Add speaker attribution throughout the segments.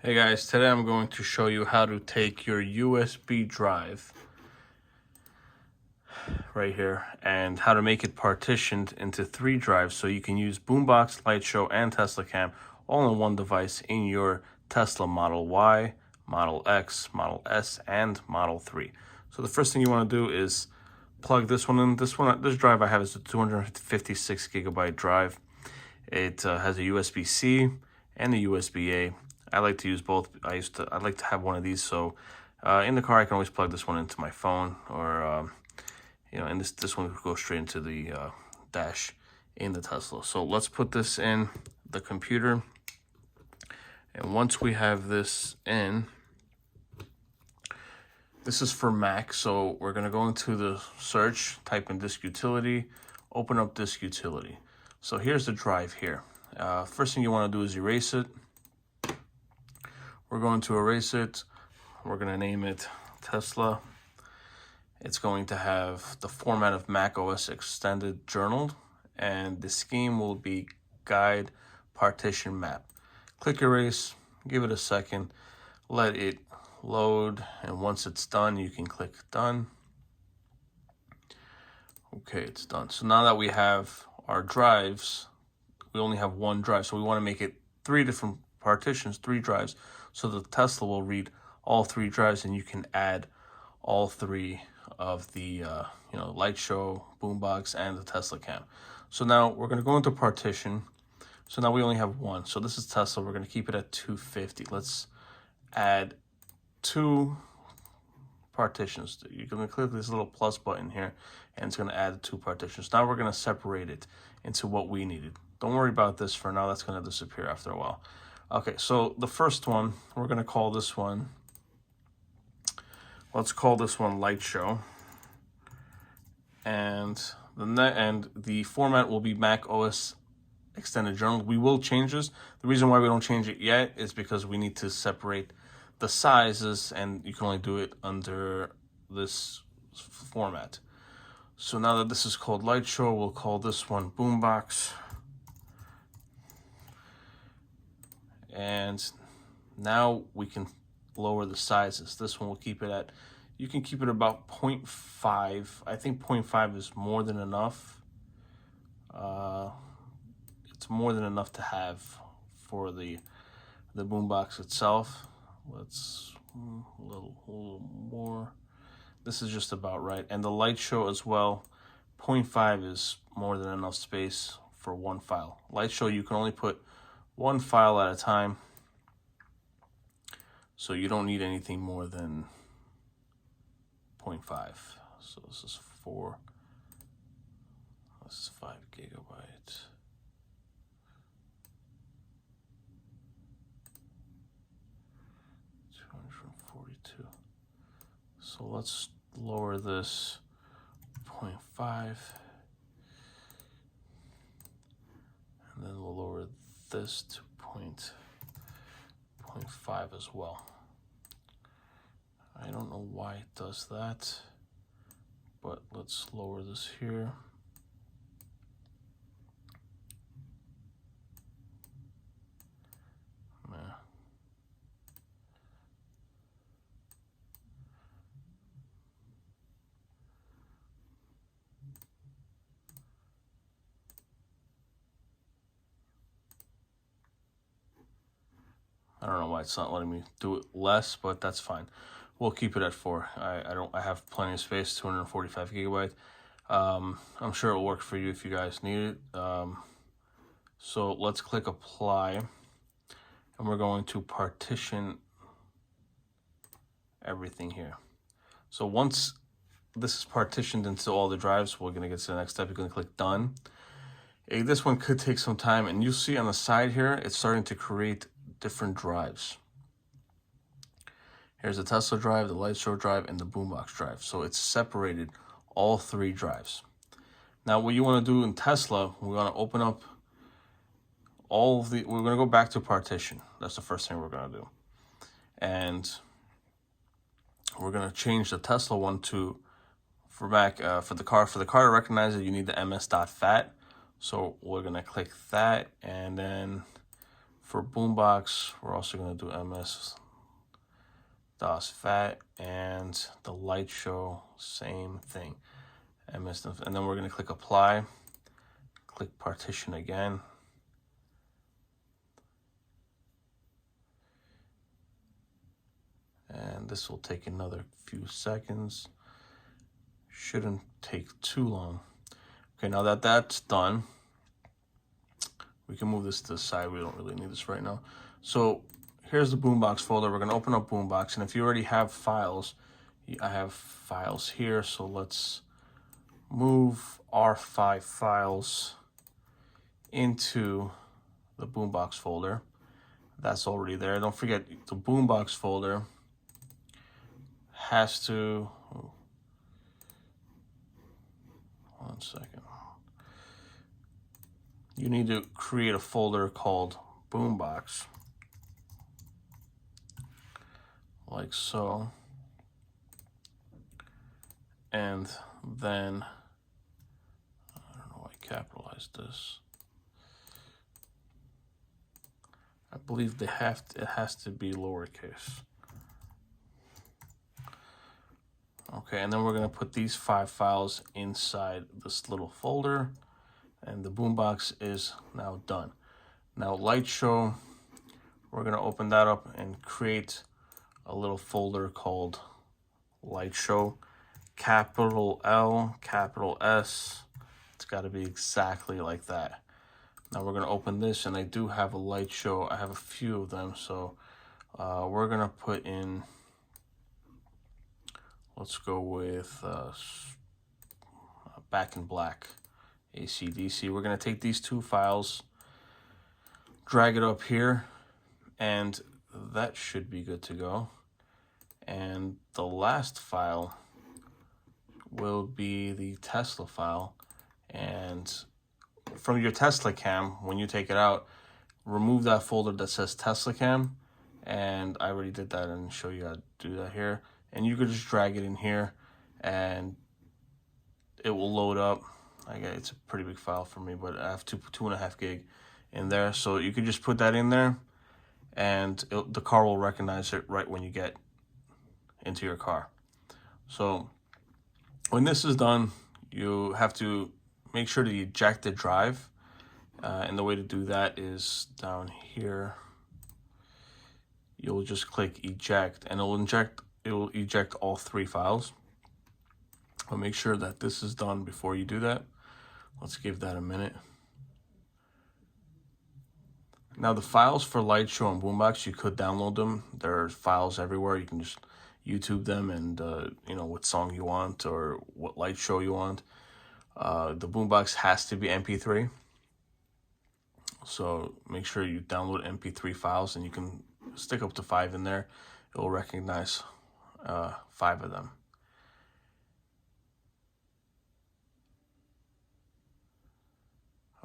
Speaker 1: Hey guys, today I'm going to show you how to take your USB drive right here and how to make it partitioned into 3 drives so you can use Boombox, Lightshow, and Teslacam all in one device in your Tesla Model Y, Model X, Model S, and Model 3. So the first thing you want to do is plug this one in. This drive I have is a 256 gigabyte drive. It has a USB-C and a USB-A. I like to use both. I'd like to have one of these, so in the car I can always plug this one into my phone, or and this one goes straight into the dash in the Tesla. So let's put this in the computer, and once we have this in, this is for Mac, so we're gonna go into the search, type in disk utility, open up disk utility. So here's the drive here. First thing you want to do is erase it. We're going to erase it. We're going to name it Tesla. It's going to have the format of Mac OS Extended Journal, and the scheme will be Guide Partition Map. Click erase, give it a second, let it load, and once it's done, you can click done. Okay, it's done. So now that we have our drives, we only have one drive, so we want to make it 3 different partitions, 3 drives, so the Tesla will read all 3 drives, and you can add all 3 of the Lightshow, Boombox, and the Teslacam. So now we're going to go into partition. So now we only have 1. So this is Tesla. We're going to keep it at 250. Let's add 2 partitions. You're going to click this little plus button here, and it's going to add 2 partitions. Now we're going to separate it into what we needed. Don't worry about this for now. That's going to disappear after a while. Okay, so the first one, we're going to call this one, let's call this one Lightshow. And the format will be Mac OS Extended Journal. We will change this. The reason why we don't change it yet is because we need to separate the sizes, and you can only do it under this format. So now that this is called Lightshow, we'll call this one Boombox. And now we can lower the sizes. This one will keep it at, you can keep it about 0.5. I think 0.5 is more than enough. It's more than enough to have for the boombox itself. Let's a little more. This is just about right. And the Lightshow as well, 0.5 is more than enough space for one file. Lightshow, you can only put 1 file at a time, so you don't need anything more than 0.5. So this is 4. This is 5 gigabytes. So let's lower this 0.5, and then we'll lower this to 0.5 as well. I don't know why it does that, but let's lower this here. I don't know why it's not letting me do it less, but that's fine. We'll keep it at 4. I have plenty of space, 245 gigabyte. I'm sure it'll work for you if you guys need it. So let's click apply, and we're going to partition everything here. So once this is partitioned into all the drives, we're going to get to the next step. You're going to click done. This one could take some time, and you'll see on the side here, it's starting to create different drives. Here's the Tesla drive, the Lightshow drive, and the Boombox drive. So it's separated all 3 drives. Now what you want to do in Tesla, we're going to open up we're going to go back to partition. That's the first thing we're going to do. And we're going to change the Tesla one to, for Mac, for the car to recognize it, you need the ms.fat. So we're going to click that, and then For Boombox, we're also going to do MS DOS VAT, and the Lightshow, same thing. MS, and then we're going to click apply, click partition again. And this will take another few seconds. Shouldn't take too long. Okay, now that that's done, we can move this to the side. We don't really need this right now. So here's the Boombox folder. We're going to open up Boombox. And if you already have files, I have files here. So let's move our 5 files into the Boombox folder. That's already there. Don't forget, the Boombox folder has to... One second. You need to create a folder called Boombox, like so. And then, I don't know why I capitalized this. I believe it has to be lowercase. Okay, and then we're gonna put these 5 files inside this little folder, and the Boombox is now done. Now Lightshow, we're gonna open that up and create a little folder called Lightshow, capital L, capital S. It's gotta be exactly like that. Now we're gonna open this, and I do have a Lightshow. I have a few of them, so we're gonna put in, let's go with Back in Black, AC/DC. We're going to take these 2 files, drag it up here, and that should be good to go. And the last file will be the Tesla file. And from your Teslacam, when you take it out, remove that folder that says Teslacam. And I already did that and show you how to do that here. And you could just drag it in here and it will load up. It's a pretty big file for me, but I have 2.5 gig in there. So you could just put that in there and the car will recognize it right when you get into your car. So when this is done, you have to make sure to eject the drive. And the way to do that is down here. You'll just click eject and it will eject all 3 files. But make sure that this is done before you do that. Let's give that a minute. Now the files for Lightshow and Boombox, you could download them. There are files everywhere. You can just YouTube them and you know what song you want or what Lightshow you want. The Boombox has to be MP3. So make sure you download MP3 files, and you can stick up to 5 in there. It will recognize 5 of them.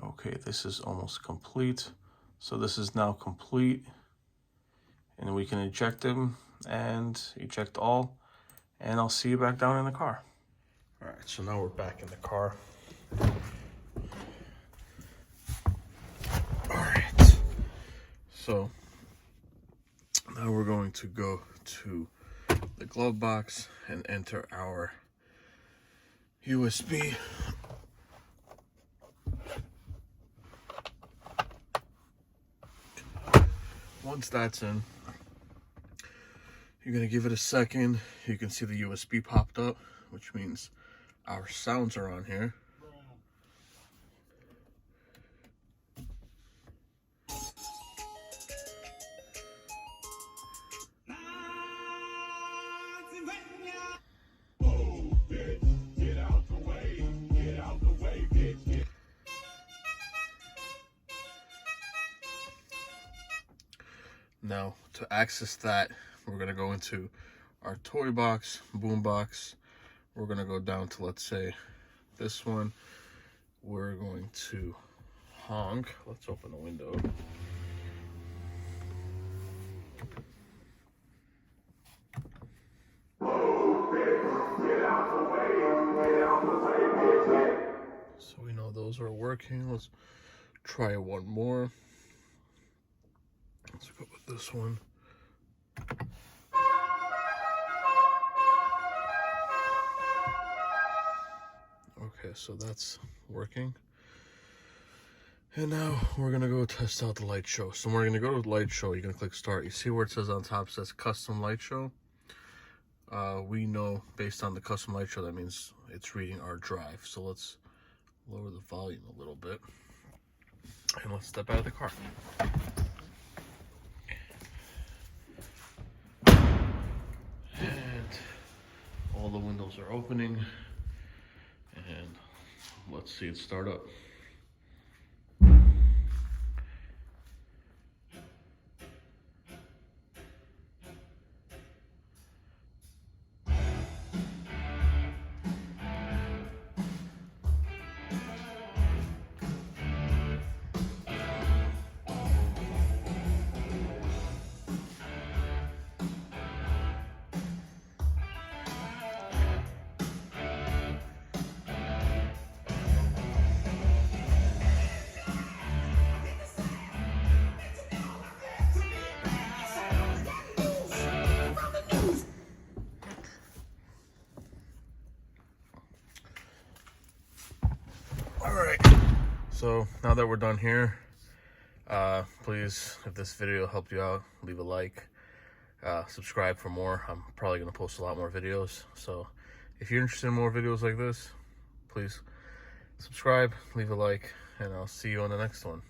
Speaker 1: Okay, this is almost complete. So this is now complete. And we can eject them and eject all. And I'll see you back down in the car. All right, so now we're back in the car. All right. So now we're going to go to the glove box and enter our USB. Once that's in, you're gonna give it a second. You can see the USB popped up, which means our sounds are on here. Now, to access that, we're going to go into our toy box, Boombox. We're going to go down to, let's say, this one. We're going to honk. Let's open the window. So we know those are working. Let's try one more. this one. Okay, so that's working. And now we're gonna go test out the light show. So we're gonna go to the light show. You're gonna click start. You see where it says on top, it says custom light show. We know based on the custom light show, that means it's reading our drive. So let's lower the volume a little bit. And let's step out of the car. And all the windows are opening. And let's see it start up. Alright, so now that we're done here, please, if this video helped you out, leave a like, subscribe for more. I'm probably going to post a lot more videos, so if you're interested in more videos like this, please subscribe, leave a like, and I'll see you on the next one.